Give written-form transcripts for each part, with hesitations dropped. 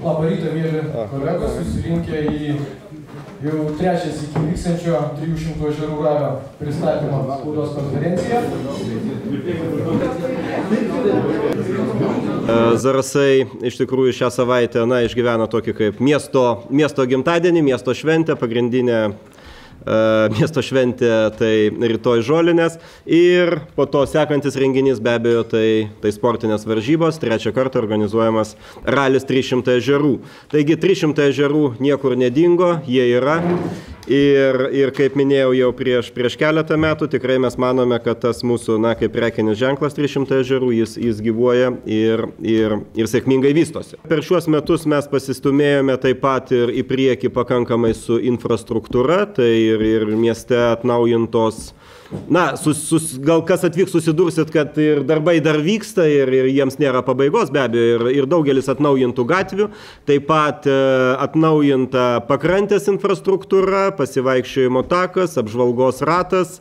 Labą rytą, mėly kolegos, susirinkę į jau trečias iki vykstančio 300 ežerų ralio pristatymo spaudos konferenciją. Zarasai iš tikrųjų šią savaitę išgyvena tokį kaip miesto gimtadienį, miesto šventę, pagrindinė miesto šventė tai rytoj Žolinės ir po to sekantis renginys be abejo tai sportinės varžybos, trečią kartą organizuojamas ralis 300 ežerų. Taigi 300 ežerų niekur nedingo, jie yra ir kaip minėjau jau prieš keletą metų, tikrai mes manome, kad tas mūsų, kaip prekinis ženklas 300 ežerų, jis gyvuoja ir sėkmingai vystosi. Per šiuos metus mes pasistumėjome taip pat ir į priekį pakankamai su infrastruktūra, tai ir mieste atnaujintos, gal kas atvyks susidursit, kad ir darbai dar vyksta ir jiems nėra pabaigos, be abejo, ir daugelis atnaujintų gatvių, taip pat atnaujinta pakrantės infrastruktūra, pasivaikščiojimo takas, apžvalgos ratas,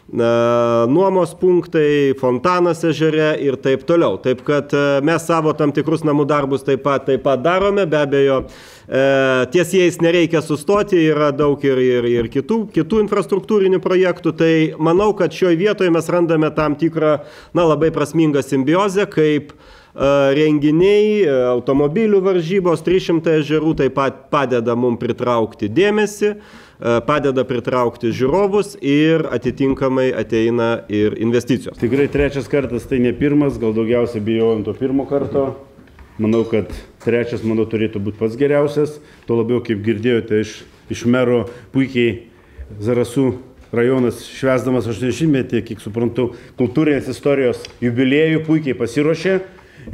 nuomos punktai, fontanas ežere ir taip toliau. Taip kad mes savo tam tikrus namų darbus taip pat darome, be abejo, ties jais nereikia sustoti, yra daug ir kitų infrastruktūrinių projektų, tai manau, kad šioje vietoje mes randame tam tikrą, labai prasmingą simbiozę, kaip renginiai, automobilių varžybos, 300 ežerų taip pat padeda mums pritraukti dėmesį, padeda pritraukti žiūrovus ir atitinkamai ateina ir investicijos. Tikrai trečias kartas tai ne pirmas, gal daugiausiai bijojom to pirmo karto. Manau, kad trečias, turėtų būti pats geriausias. Tuo labiau, kaip girdėjote iš mero, puikiai Zarasų rajonas švęsdamas 80-metį, kiek suprantu, kultūrinės istorijos jubiliejų puikiai pasiruošė.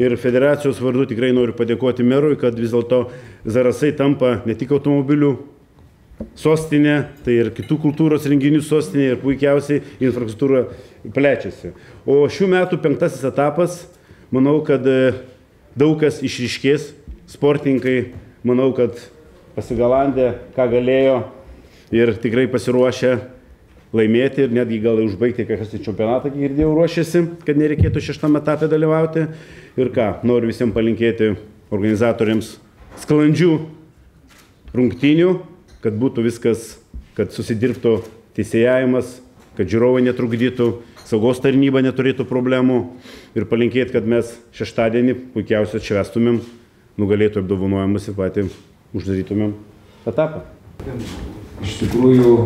Ir federacijos vardu tikrai noriu padėkoti merui, kad vis dėlto Zarasai tampa ne tik automobilių sostinė, tai ir kitų kultūros renginių sostinė ir puikiausiai infrastruktūra plečiasi. O šių metų 5. etapas, manau, kad daug kas išryškės, sportininkai, manau, kad pasigalandė, ką galėjo ir tikrai pasiruošę laimėti ir netgi gal užbaigti kažkas į čempionatą, girdėjau, ruošiasi, kad nereikėtų 6. etape dalyvauti. Ir noriu visiems palinkėti organizatoriams sklandžių rungtynių, kad būtų viskas, kad susidirbtų teisėjavimas, kad žiūrovai netrukdytų, saugos tarnyba neturėtų problemų ir palinkėti, kad mes šeštadienį puikiausiai atšvęstumėm, nugalėtų apdovanojimus ir patį uždarytumėm etapą. Iš tikrųjų,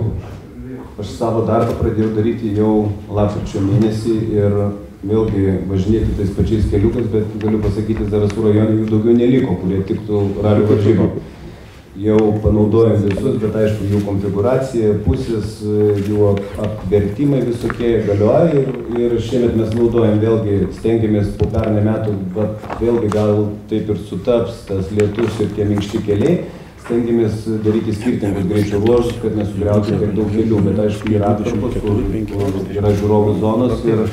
aš savo darbą pradėjau daryti jau lapkričio mėnesį ir vėlgi važinėti tais pačiais keliukais, bet galiu pasakyti, Zarasų rajone jų daugiau neliko, kurie tiktų ralių varžybom. Jau panaudojom visus, bet aišku, jų konfiguracija, pusės, jų apvertimai visokie galioja ir šiemet mes naudojam vėlgi, stengiamės po pernai metų, bet vėlgi gal taip ir sutaps tas lietus ir tie minkšti keliai, stengiamės daryti skirtingus greičio ruožus, kad nesugriauti tiek daug kelių, bet aišku, yra atkarpos, kur yra žiūrovų zonos ir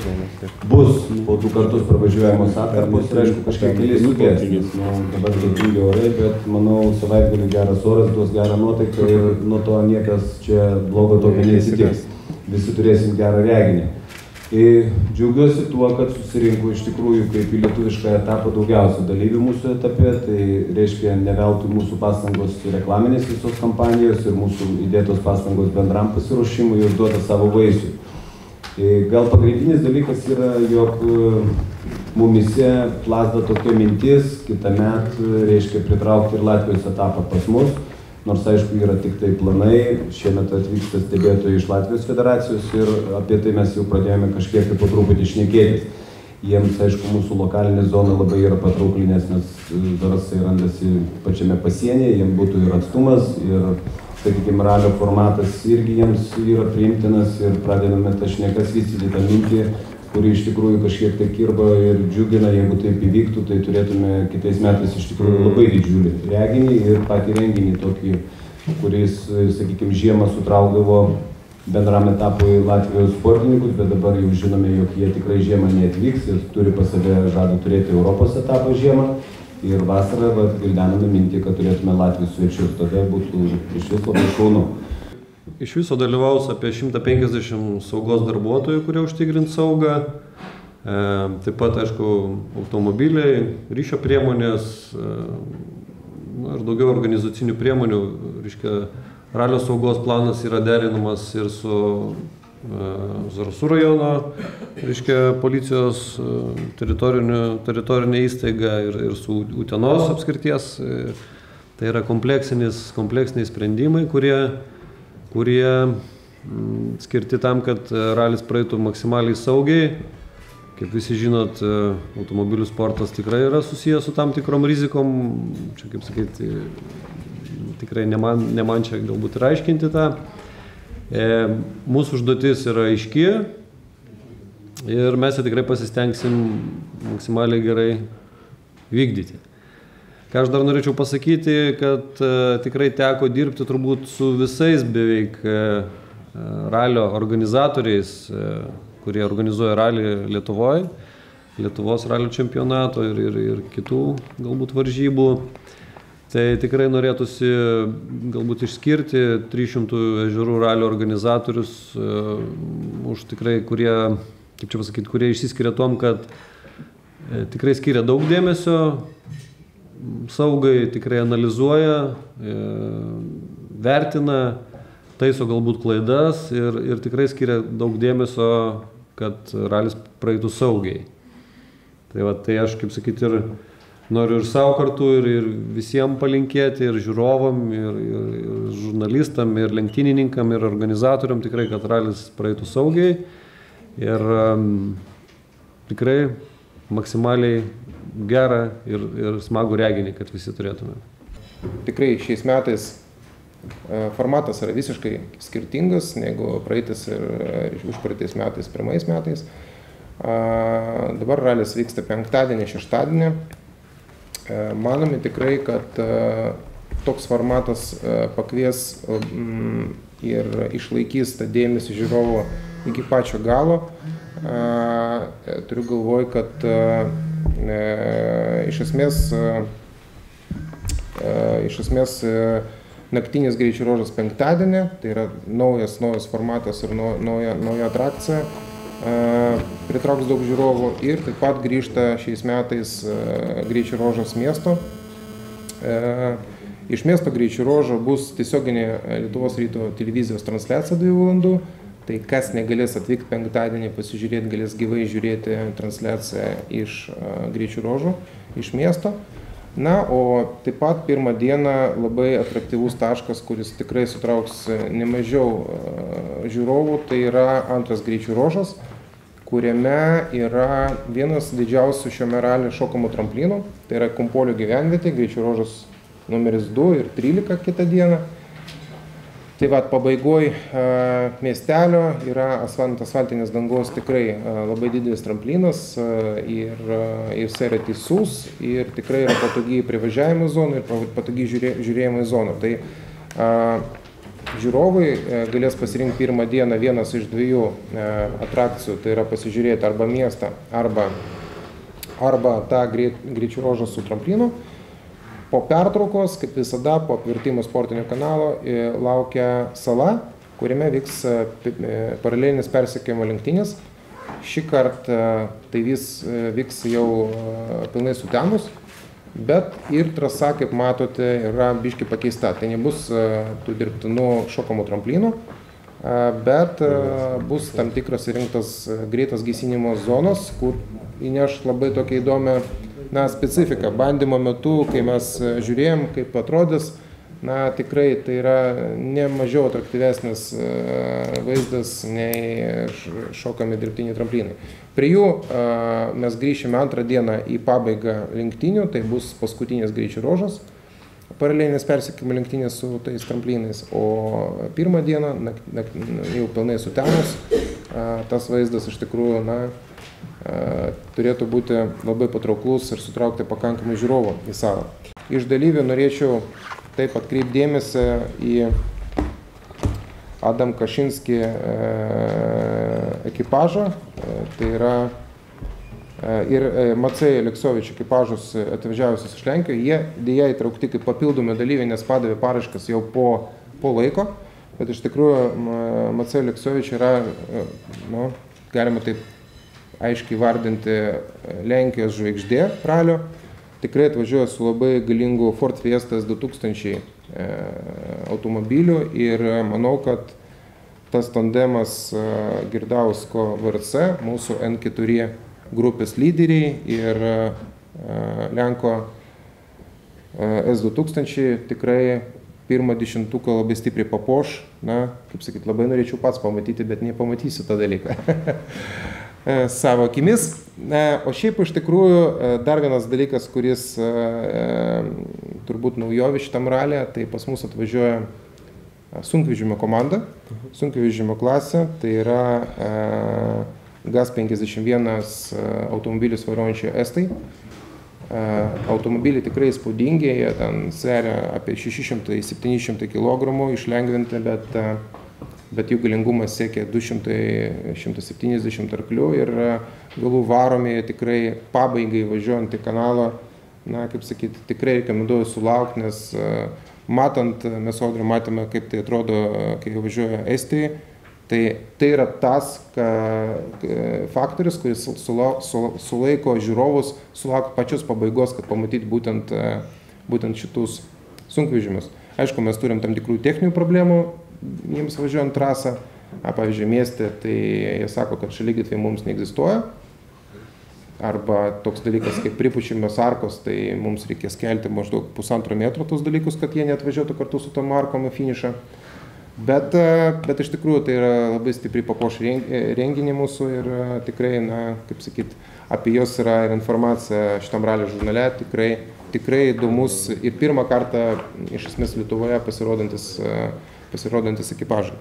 bus po 2 kartus pravažiuojamos atkarpos ir aišku, kažkiek keliai sugės, nes dabar lietingi orai, bet manau, savaitgalį geras oras, duos gerą nuotaiką ir nuo to niekas čia blogo tokio neatsitiks. Visi turėsim gerą reginį. Džiaugiuosi tuo, kad susirinko iš tikrųjų kaip į lietuvišką etapą daugiausia dalyvių mūsų etape, tai reiškia ne veltui mūsų pastangos reklaminės visos kampanijos ir mūsų įdėtos pastangos bendram pasiruošimui ir duoda savo vaisių. Gal pagrindinis dalykas yra, jog mumise plazda tokia mintis, kitąmet reiškia pritraukti ir Latvijos etapą pas mus. Nors, aišku, yra tik tai planai, šiemet atvyksta stebėtojai iš Latvijos federacijos ir apie tai mes jau pradėjome kažkiek po truputį šnekėtis. Jiems, aišku, mūsų lokalinė zona labai yra patraukli, nes Zarasai randasi pačiame pasienyje, jiems būtų ir atstumas, ir, sakykime, ralio formatas irgi jiems yra priimtinas ir pradedame tą šnekas vystyti tą mintį, kuri iš tikrųjų kažkiek tai kirba ir džiugina, jeigu taip įvyktų, tai turėtume kitais metais iš tikrųjų labai didžiulį reginį ir patį renginį tokį, kuris, sakykime, žiemą sutraukdavo bendram etapui Latvijos sportininkus, bet dabar jau žinome, jog jie tikrai žiemą neatvyks ir turi pas save žadą turėti Europos etapą žiemą ir vasarą gvildename mintį, kad turėtume Latvijos svečius, tada būtų iš vis labai šaunu. Iš viso dalyvaus apie 150 saugos darbuotojų, kurie užtikrins saugą. Taip pat, aišku, automobiliai, ryšio priemonės, ir daugiau organizacinių priemonių. Reiškia, ralio saugos planas yra derinamas ir su Zarasų rajono, reiškia, policijos teritorinė įstaiga ir su Utenos apskrities. Tai yra kompleksiniai sprendimai, kurie skirti tam, kad ralis praeitų maksimaliai saugiai. Kaip visi žinot, automobilių sportas tikrai yra susijęs su tam tikrom rizikom. Čia, kaip sakyti, tikrai ne man čia galbūt ir aiškinti tą. Mūsų užduotis yra aiški ir mes ją tikrai pasistengsim maksimaliai gerai vykdyti. Ką aš dar norėčiau pasakyti, kad tikrai teko dirbti turbūt su visais beveik ralio organizatoriais, kurie organizuoja ralį Lietuvoje, Lietuvos ralio čempionato ir kitų galbūt varžybų. Tai tikrai norėtųsi galbūt išskirti 300 ežerų ralio organizatorius, už tikrai, kurie išsiskiria tom, kad tikrai skiria daug dėmesio saugai, tikrai analizuoja, vertina, taiso galbūt klaidas ir tikrai skiria daug dėmesio, kad ralis praeitų saugiai. Tai aš, kaip sakyti, ir noriu ir savo kartu, ir visiems palinkėti, ir žiūrovam, ir žurnalistam, ir lenktynininkam, ir organizatoriam tikrai, kad ralis praeitų saugiai ir tikrai maksimaliai gerą ir smagų reginį, kad visi turėtume. Tikrai šiais metais formatas yra visiškai skirtingas negu praeitais ir užpraeitais metais, pirmais metais. Dabar ralis vyksta penktadienį, šeštadienį. Manome tikrai, kad toks formatas pakvies ir išlaikys tą dėmesį žiūrovų iki pačio galo. Turiu galvoj, kad iš esmės naktinis greičių ruožas penktadienį, tai yra naujas formatas ir nauja atrakcija. Pritrauks daug žiūrovų ir taip pat grįžta šiais metais greičių ruožas miesto. Iš miesto greičių ruožo bus tiesioginė Lietuvos ryto televizijos transliacija 2 valandų. Tai kas negalės atvykti penktadienį pasižiūrėti, galės gyvai žiūrėti transliaciją iš greičių ruožo, iš miesto. Na, o taip pat pirmą dieną labai atraktyvus taškas, kuris tikrai sutrauks nemažiau žiūrovų, tai yra antras greičių ruožas, kuriame yra vienas didžiausių šiame ralyje šokamų tramplinų, tai yra Kumpolio gyvenvietė, greičių ruožas numeris 2 ir 13 kitą dieną. Tai pabaigoj miestelio yra asfaltinės dangos tikrai labai didelis tramplinas ir jis yra teisus ir tikrai yra patogiai privažiavimo zonų ir patogiai žiūrėjimo zonų. Tai žiūrovai galės pasirinkti pirmą dieną vienas iš 2 atrakcijų, tai yra pasižiūrėti arba miestą, arba tą greičių ruožą su tramplinu. Po pertraukos, kaip visada, po apvirtimo sportinio kanalo laukia sala, kuriame vyks paralelinis persekiojimo lenktynės. Šį kartą tai vyks jau pilnai sutemus, bet ir trasa, kaip matote, yra biški pakeista. Tai nebus tų dirbtinų šokamų tramplinų, bet bus tam tikras įrinktas greitas gesinimo zonos, kur įneš labai tokia įdomią specifiką. Bandymo metu, kai mes žiūrėjom, kaip atrodys, tikrai tai yra ne mažiau atraktyvesnis vaizdas nei šokami dirbtiniai tramplinai. Prie jų mes grįšime antrą dieną į pabaigą lenktynių, tai bus paskutinis greičių ruožas, paralelinės persekiojimo lenktynės su tais tramplinais, o pirmą dieną, jau pilnai sutemus, tas vaizdas iš tikrųjų turėtų būti labai patrauklus ir sutraukti pakankamai žiūrovų į salą. Iš dalyvių norėčiau taip atkreipti dėmesį į Adam Kašinskį ekipažą, tai yra ir Macei Aleksovič ekipažus atvažiavusius iš Lenkijos. Jie dėja įtraukti kaip papildomi dalyviai, nes padavė paraiškas jau po laiko, bet iš tikrųjų Macei Aleksovič yra, galima taip aiškiai vardinti Lenkijos žvaigždė ralio. tikrai atvažiuoja su labai galingu Ford Fiesta 2000 automobiliu ir manau, kad tas tandemas Girdausko VRC, mūsų N4 grupės lyderiai ir Lenko S2000 tikrai pirmą dešimtuką labai stipriai papuoš. Na, kaip sakyt, labai norėčiau pats pamatyti, bet nepamatysiu tą dalyką savo akimis. O šiaip iš tikrųjų dar vienas dalykas, kuris turbūt naujovė šitam ralė, tai pas mus atvažiuoja sunkvežimio komanda, sunkvežimio klasė, tai yra GAZ-51 automobilius vairuojančiai estai. Automobiliai tikrai įspūdingi, jie ten sveria apie 600-700 kg išlengvinti, bet jų galingumas siekia 200-170 arklių ir galų varomi tikrai pabaigai važiuojant į kanalą, na, kaip sakyti, tikrai rekomenduoju sulaukti, nes matant, mes Audriu matėme, kaip tai atrodo, kai važiuoja Estijai, tai yra tas faktorius, kuris sulaiko žiūrovus sulaukti pačios pabaigos, kad pamatyti būtent šitus sunkvežimius. Aišku, mes turim tam tikrų techninių problemų, jiems važiuojant trasą, pavyzdžiui, mieste, tai jie sako, kad šaligatviai mums neegzistuoja, arba toks dalykas kaip pripučiamos arkos, tai mums reikės kelti maždaug 1,5 metro tos dalykus, kad jie neatvažiuotų kartu su tom arkom į finišą. Bet iš tikrųjų tai yra labai stipriai papuoš renginį mūsų ir tikrai, na, kaip sakyt, apie jos yra ir informacija šitam ralio žurnale, tikrai įdomus ir pirmą kartą iš esmės Lietuvoje pasirodantis ekipažai.